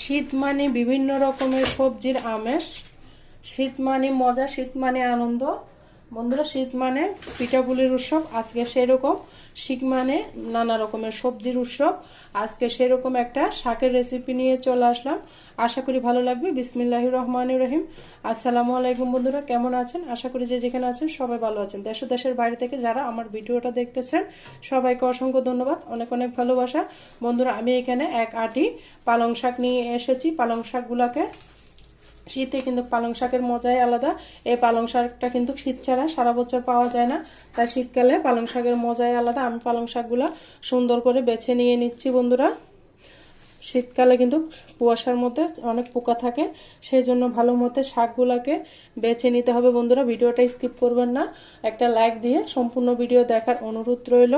শীত মানে বিভিন্ন রকমের সবজির আমেজ, শীত মানে মজা, শীত মানে আনন্দ। বন্ধুরা, শীত মানে পিঠাপুলির উৎসব, আজকে সেরকম শীত মানে নানা রকমের সবজির উৎসব। আজকে সেরকম একটা শাকের রেসিপি নিয়ে চলে আসলাম, আশা করি ভালো লাগবে। বিসমিল্লাহির রহমানির রহিম। আসসালামু আলাইকুম বন্ধুরা, কেমন আছেন? আশা করি যে যেখানে আছেন সবাই ভালো আছেন। দেশ ও দেশের বাইরে থেকে যারা আমার ভিডিওটা দেখতেছেন সবাইকে অসংখ্য ধন্যবাদ, অনেক অনেক ভালোবাসা। বন্ধুরা, আমি এখানে এক আটি পালং শাক নিয়ে এসেছি। পালং শাকগুলোকে, শীতে কিন্তু পালং শাকের মজাই আলাদা। এই পালং শাকটা কিন্তু শীত ছাড়া সারা বছর পাওয়া যায় না, তাই শীতকালে পালং শাকের মজাই আলাদা। আমি পালং শাকগুলো সুন্দর করে বেছে নিয়ে নিচ্ছি। বন্ধুরা, শীতকালে কিন্তু কুয়াশার মধ্যে অনেক পোকা থাকে, সেই জন্য ভালো মতো শাকগুলোকে বেছে নিতে হবে। বন্ধুরা, ভিডিওটা স্কিপ করবেন না, একটা লাইক দিয়ে সম্পূর্ণ ভিডিও দেখার অনুরোধ রইল।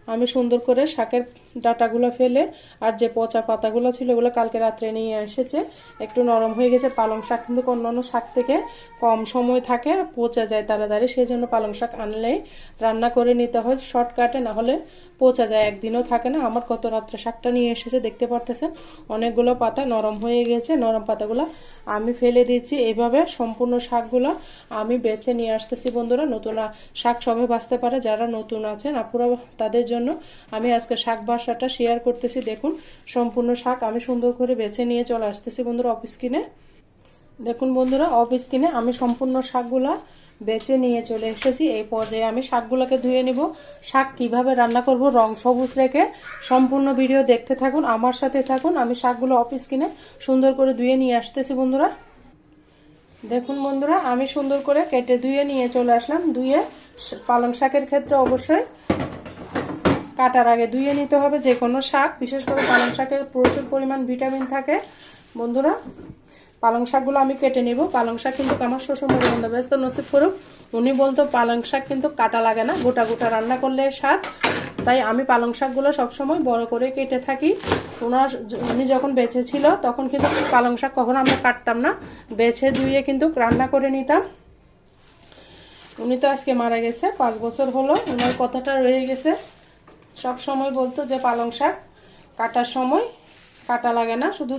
আমি সুন্দর করে শাকের ডাটাগুলো ফেলে, আর যে পচা পাতাগুলো ছিল ওগুলো কালকে রাত্রে নিয়ে এসেছে, একটু নরম হয়ে গেছে। পালং শাক কিন্তু অন্যান্য শাক থেকে কম সময় থাকে, পচা যায় তাড়াতাড়ি, সেই জন্য পালং শাক আনলেই রান্না করে নিতে হয় শর্টকাটে, না হলে পচা যায়, একদিনও থাকে না। আমার কত রাত্রে শাকটা নিয়ে এসেছে দেখতে পারতেছেন, অনেকগুলো পাতা নরম হয়ে গেছে। নরম পাতাগুলো আমি ফেলে দিচ্ছি। এইভাবে সম্পূর্ণ শাকগুলো আমি বেছে নিয়ে আসতেছি। বন্ধুরা, নতুন শাক সবাই বাঁচতে পারে, যারা নতুন আছেন আপুরা তাদের জন্য আমি আজকে শাক বাসাটা শেয়ার করতেছি। দেখুন, সম্পূর্ণ শাক আমি সুন্দর করে বেছে নিয়ে চলে আসতেছি। বন্ধুরা, অফ স্ক্রিনে দেখুন, বন্ধুরা অফ স্ক্রিনে আমি সম্পূর্ণ শাকগুলা বেছে নিয়ে চলে এসেছি। এই পর্যায়ে আমি শাকগুলোকে ধুয়ে নিব। শাক কিভাবে রান্না করব রং সবুজ রেখে সম্পূর্ণ ভিডিও দেখতে থাকুন, আমার সাথে থাকুন। আমি শাকগুলো অফ স্ক্রিনে সুন্দর করে ধুয়ে নিয়ে আসতেছি। বন্ধুরা, দেখুন বন্ধুরা, আমি সুন্দর করে কেটে ধুয়ে নিয়ে চলে আসলাম। ধুয়ে পালং শাকের ক্ষেত্রে অবশ্যই কাটার আগে ধুয়ে নিতে হবে। যে কোনো শাক, বিশেষ করে পালং শাকের প্রচুর পরিমাণ ভিটামিন থাকে। বন্ধুরা, পালং শাকগুলো আমি কেটে নিব। পালং শাক কিন্তু আমার শ্বশুরমশাই বন্ধু ব্যস্ত নসিব করুক, উনি বলতো পালং শাক কিন্তু কাটা লাগে না, গোটা গোটা রান্না করলে স্বাদ। তাই আমি পালং শাকগুলো সবসময় বড় করে কেটে থাকি। উনি যখন বেঁচে ছিল তখন কিন্তু পালং শাক কখনো আমরা কাটতাম না, বেছে ধুয়ে কিন্তু রান্না করে নিতাম। উনি তো আজকে মারা গেছে, 5 বছর হলো। ওনার কথাটা রয়ে গেছে, সব সময় বলতো যে পালং শাক কাটার সময় কাটা লাগে না, শুধু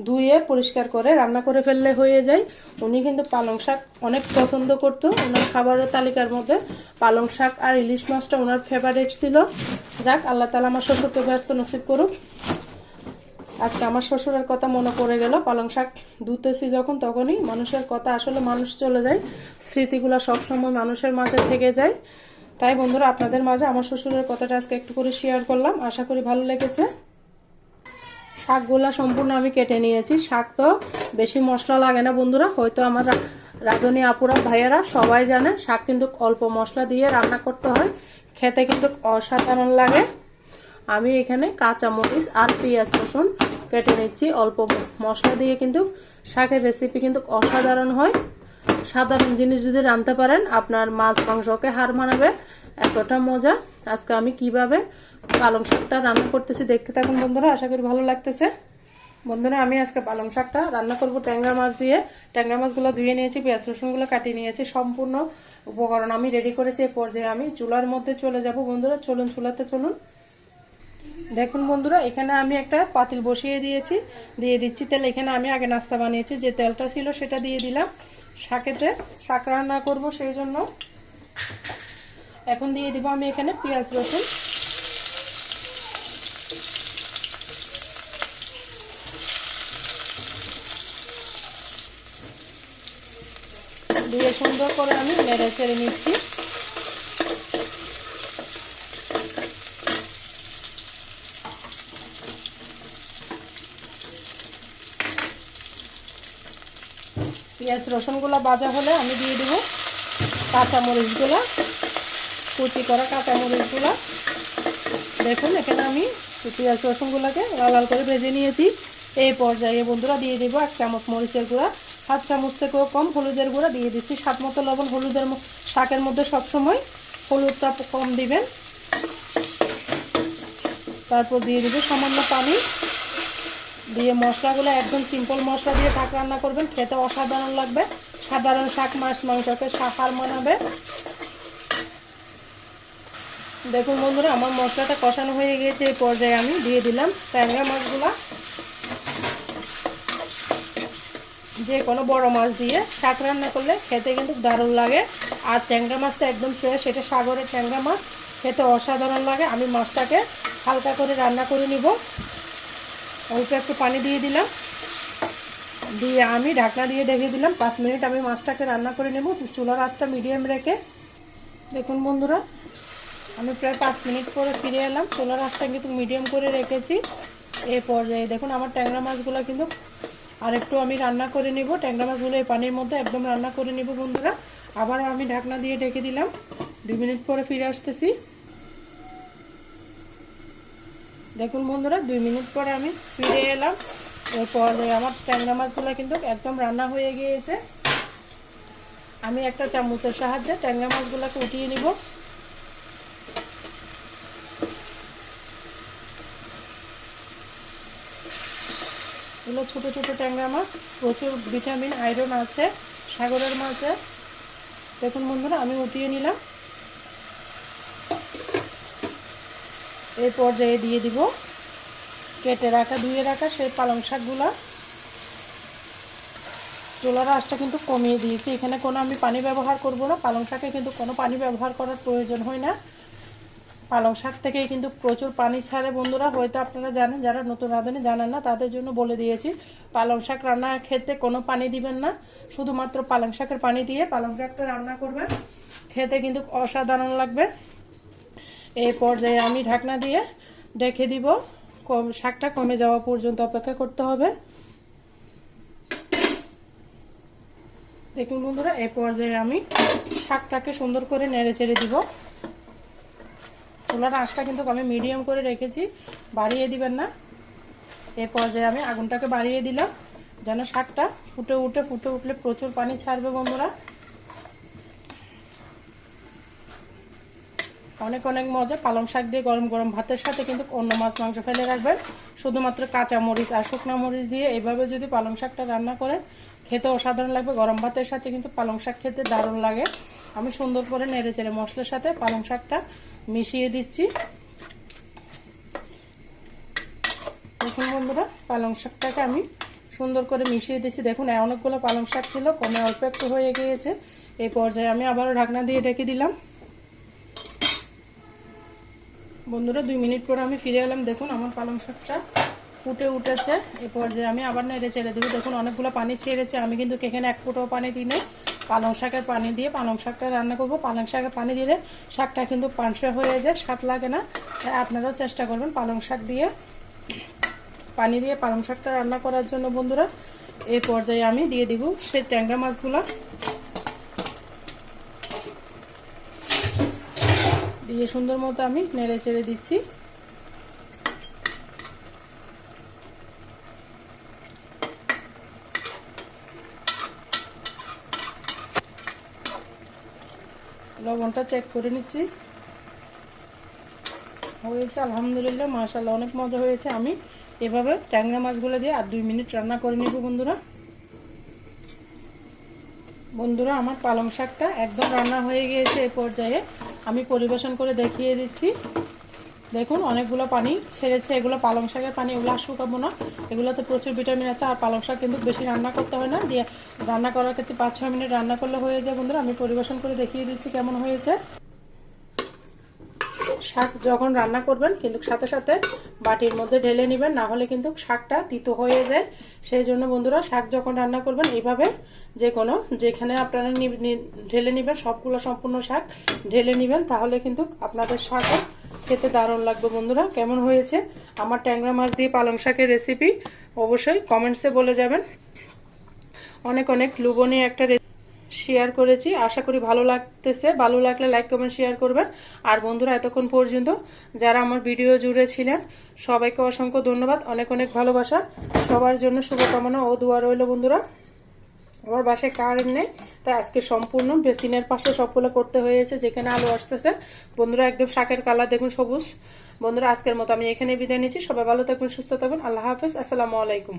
ধুয়ে পরিষ্কার করে রান্না করে ফেললে হয়ে যায়। উনি কিন্তু পালং শাক অনেক পছন্দ করতো, ওনার খাবারের তালিকার মধ্যে পালং শাক আর ইলিশ মাছটা ওনার ফেভারিট ছিল। যাক, আল্লাহ তাআলা আমার শ্বশুরকে ব্যস্ত নসিব করুক। আজকে আমার শ্বশুরের কথা মনে পড়ে গেল। পালং শাক ধুতেছি যখন, তখনই মানুষের কথা, আসলে মানুষ চলে যায়, স্মৃতিগুলো সবসময় মানুষের মাঝে থেকে যায়। তাই বন্ধুরা, আপনাদের মাঝে আমার শ্বশুরের কথাটা আজকে একটু করে শেয়ার করলাম, আশা করি ভালো লেগেছে। শাকগুলা সম্পূর্ণ আমি কেটে নিয়েছি। শাক তো বেশি মশলা লাগে না বন্ধুরা, হয়তো আমার রাঁধুনি আপুরা ভাইয়ারা সবাই জানেন শাক কিন্তু অল্প মশলা দিয়ে রান্না করতে হয়, খেতে কিন্তু অসাধারণ লাগে। আমি এখানে কাঁচা মরিচ আর পেঁয়াজ রসুন কেটে নিচ্ছি। অল্প মশলা দিয়ে কিন্তু শাকের রেসিপি কিন্তু অসাধারণ হয়। সাধারণ জিনিস যদি রাঁধতে পারেন, আপনার মাছ মাংসকে হার মানাবে, এতটা মজা। আজকে আমি কিভাবে পালং শাকটা রান্না করতেছি দেখতে থাকুন বন্ধুরা, আশা করি ভালো লাগতেছে। বন্ধুরা, আমি আজকে পালং শাকটা রান্না করব ট্যাংরা মাছ দিয়ে। ট্যাংরা মাছগুলো ধুয়ে নিয়েছি, পেঁয়াজ রসুনগুলো কাটিয়ে নিয়েছি, সম্পূর্ণ উপকরণ আমি রেডি করেছি। এই পর্যায়ে আমি চুলার মধ্যে চলে যাব। বন্ধুরা চলুন, চুলাতে চলুন। দেখুন বন্ধুরা, এখানে আমি একটা পাতিল বসিয়ে দিয়েছি, দিয়ে দিচ্ছি তেল। এখানে আমি আগে নাস্তা বানিয়েছি, যে তেলটা ছিল সেটা দিয়ে দিলাম। শাক রান্না করব সেই জন্য। এখন দিয়ে দিব আমি এখানে পেঁয়াজ রসুন। দিয়ে সুন্দর করে আমি নেড়ে চেড়ে নিচ্ছি। পেঁয়াজ রসুনগুলো ভাজা হলে আমি দিয়ে দেবো কাঁচামরিচগুলো, কুচি করা কাঁচামরিচগুলো। দেখুন, এখানে আমি পেঁয়াজ রসুনগুলোকে লাল লাল করে ভেজে নিয়েছি। এই পর্যায়ে বন্ধুরা দিয়ে দেবো 1 চামচ মরিচের গুঁড়া, 1/2 চামচ থেকেও কম হলুদের গুঁড়া দিয়ে দিচ্ছি, স্বাদ মতো লবণ। শাকের মধ্যে সবসময় হলুদটা কম দিবেন। তারপর দিয়ে দেবো সামান্য পানি, দিয়ে মশলাগুলো একদম সিম্পল মশলা দিয়ে শাক রান্না করবেন, খেতে অসাধারণ লাগবে। সাধারণ শাক মাছ মাংসকে হার মানাবে। দেখুন বন্ধুরা, আমার মশলাটা কষানো হয়ে গিয়েছে। এই পর্যায়ে আমি দিয়ে দিলাম ট্যাংরা মাছগুলা। যে কোনো বড় মাছ দিয়ে শাক রান্না করলে খেতে কিন্তু দারুণ লাগে। আর ট্যাংরা মাছটা একদম ফ্রেশ, এটা সাগরের ট্যাংরা মাছ, খেতে অসাধারণ লাগে। আমি মাছটাকে হালকা করে রান্না করে নিব। অল্প একটু পানি দিয়ে দিলাম, দিয়ে আমি ঢাকনা দিয়ে ঢেকে দিলাম। 5 মিনিট আমি মাছটাকে রান্না করে নেব চুলার আঁচটা মিডিয়াম রেখে। দেখুন বন্ধুরা, আমি প্রায় 5 মিনিট পরে ফিরে এলাম। চুলার আঁচটা কিন্তু মিডিয়াম করে রেখেছি। এই পর্যায়ে দেখুন আমার ট্যাংরা মাছগুলো কিন্তু আরেকটু আমি রান্না করে নিব। ট্যাংরা মাছগুলো এই পানির মধ্যে একদম রান্না করে নিব বন্ধুরা। আবারও আমি ঢাকনা দিয়ে ঢেকে দিলাম। 2 মিনিট পরে ফিরে আসতেছি। দেখুন বন্ধুরা, 2 মিনিট পরে আমি ফিরে এলাম। এরপরে আমার ট্যাংরা মাছগুলো কিন্তু একদম রান্না হয়ে গিয়েছে। আমি একটা চামচের সাহায্যে ট্যাংরা মাছগুলোকে উঠিয়ে নিব। এগুলো ছোট ছোট ট্যাংরা মাছ, প্রচুর ভিটামিন আয়রন আছে সাগরের মাছে। দেখুন বন্ধুরা, আমি উঠিয়ে নিলাম। এই পর্যায়ে দিয়ে দিব কেটে রাখা, ধুয়ে রাখা সেই পালং শাকগুলো। চুলার আঁচটা কিন্তু কমিয়ে দিয়েছি। এখানে কোনো আমি পানি ব্যবহার করব না। পালং শাকে কিন্তু কোনো পানি ব্যবহার করার প্রয়োজন হয় না। পালং শাক থেকেই কিন্তু প্রচুর পানি ছাড়ে বন্ধুরা, হয়তো আপনারা জানেন, যারা নতুন রাঁধুনি জানেন না তাদের জন্য বলে দিয়েছি। পালং শাক রান্নার ক্ষেত্রে কোনো পানি দিবেন না, শুধুমাত্র পালং শাকের পানি দিয়ে পালং শাকটা রান্না করবেন, খেতে কিন্তু অসাধারণ লাগবে। এই পর্যায়ে আমি ঢাকনা দিয়ে ঢেকে দিব। শাকটা কমে যাওয়া পর্যন্ত অপেক্ষা করতে হবে। দেখুন বন্ধুরা, এই পর্যায়ে আমি শাকটাকে সুন্দর করে নেড়ে চেড়ে দিব। চুলার আঁচটা কিন্তু আমি মিডিয়াম করে রেখেছি, বাড়িয়ে দিবেন না। এই পর্যায়ে আমি আগুনটাকে বাড়িয়ে দিলাম যেন শাকটা ফুটে উঠলে প্রচুর পানি ছাড়বে বন্ধুরা। অনেক অনেক মজা। পালং শাক দিয়ে গরম গরম ভাতের সাথে কিন্তু অন্য মাছ মাংস ফেলে রাখবেন, শুধুমাত্র কাঁচা মরিচ আর শুকনো মরিচ দিয়ে এইভাবে যদি পালং শাকটা রান্না করেন, খেতে অসাধারণ লাগবে। গরম ভাতের সাথে কিন্তু পালং শাক খেতে দারুণ লাগে। আমি সুন্দর করে নেড়ে চেড়ে মশলার সাথে পালং শাকটা মিশিয়ে দিচ্ছি। দেখুন বন্ধুরা, পালং শাকটাকে আমি সুন্দর করে মিশিয়ে দিচ্ছি। দেখুন অনেকগুলো পালং শাক ছিল, কমে অল্প একটু হয়ে গিয়েছে। এই পর্যায়ে আমি আবারও ঢাকনা দিয়ে ঢেকে দিলাম। বন্ধুরা, 2 মিনিট পর আমি ফিরে এলাম। দেখুন আমার পালং শাকটা ফুটে উঠেছে। এই পর্যায়ে আমি আবার নেড়ে চেড়ে দেবো। দেখুন অনেকগুলো পানি ছেড়েছে, আমি কিন্তু এখানে 1 ফোঁটাও পানি দিই নাই। পালং শাকের পানি দিয়ে পালং শাকটা রান্না করব। পালং শাকের পানি দিলে শাকটা কিন্তু পানসে হয়ে যায়, স্বাদ লাগে না। তাই আপনারাও চেষ্টা করবেন পালং শাক দিয়ে পানি দিয়ে পালং শাকটা রান্না করার জন্য বন্ধুরা। এই পর্যায়ে আমি দিয়ে দিব সেই ট্যাংরা মাছগুলো, দিয়ে সুন্দর মতো আমি নেড়ে চেড়ে দিচ্ছি। লবণটা চেক করে নিচ্ছি, হয়েছে আলহামদুলিল্লাহ, মাশাআল্লাহ অনেক মজা হয়েছে। আমি এভাবে ট্যাংরা মাছগুলো দিয়ে আর 2 মিনিট রান্না করে নেব বন্ধুরা। বন্ধুরা, আমার পালং শাকটা একদম রান্না হয়ে গিয়েছে। এই পর্যায়ে আমি পরিবেশন করে দেখিয়ে দিচ্ছি। দেখুন অনেকগুলো পানি ছেড়েছে, এগুলো পালং শাকের পানি, এগুলো আর শুকাবো না। এগুলোতে প্রচুর ভিটামিন আছে। আর পালং শাক কিন্তু বেশি রান্না করতে হয় না, দিয়ে রান্না করার ক্ষেত্রে 5-6 মিনিট রান্না করলে হয়ে যায় বন্ধুরা। আমি পরিবেশন করে দেখিয়ে দিচ্ছি কেমন হয়েছে। শাক যখন রান্না করবেন কিন্তু সাথে সাথে বাটির মধ্যে ঢেলে নেবেন, না হলে কিন্তু শাকটা তিতো হয়ে যায়। সেই জন্য বন্ধুরা, শাক যখন রান্না করবেন এইভাবে যে কোনো যেখানে আপনারা ঢেলে নেবেন, সবগুলো সম্পূর্ণ শাক ঢেলে নেবেন, তাহলে কিন্তু আপনাদের শাকও খেতে দারুণ লাগবে বন্ধুরা। কেমন হয়েছে আমার ট্যাংরা মাছ দিয়ে পালং শাকের রেসিপি অবশ্যই কমেন্টসে বলে যাবেন। অনেক অনেক লোভনীয় একটা শেয়ার করেছি, আশা করি ভালো লাগতেছে। ভালো লাগলে লাইক কমেন্ট শেয়ার করবেন। আর বন্ধুরা, এতক্ষণ পর্যন্ত যারা আমার ভিডিও জুড়ে ছিলেন সবাইকে অসংখ্য ধন্যবাদ, অনেক অনেক ভালোবাসা। সবার জন্য শুভকামনা ও দোয়া রইল বন্ধুরা। আমার বাসায় কারেন্ট নেই, তাই আজকে সম্পূর্ণ বেসিনের পাশে সবগুলো করতে হয়েছে যেখানে আলো আসতেছে। বন্ধুরা, একদম শাকের কালার দেখুন সবুজ। বন্ধুরা, আজকের মতো আমি এখানে বিদায় নিচ্ছি। সবাই ভালো থাকবেন, সুস্থ থাকবেন। আল্লাহ হাফেজ, আসসালামু আলাইকুম।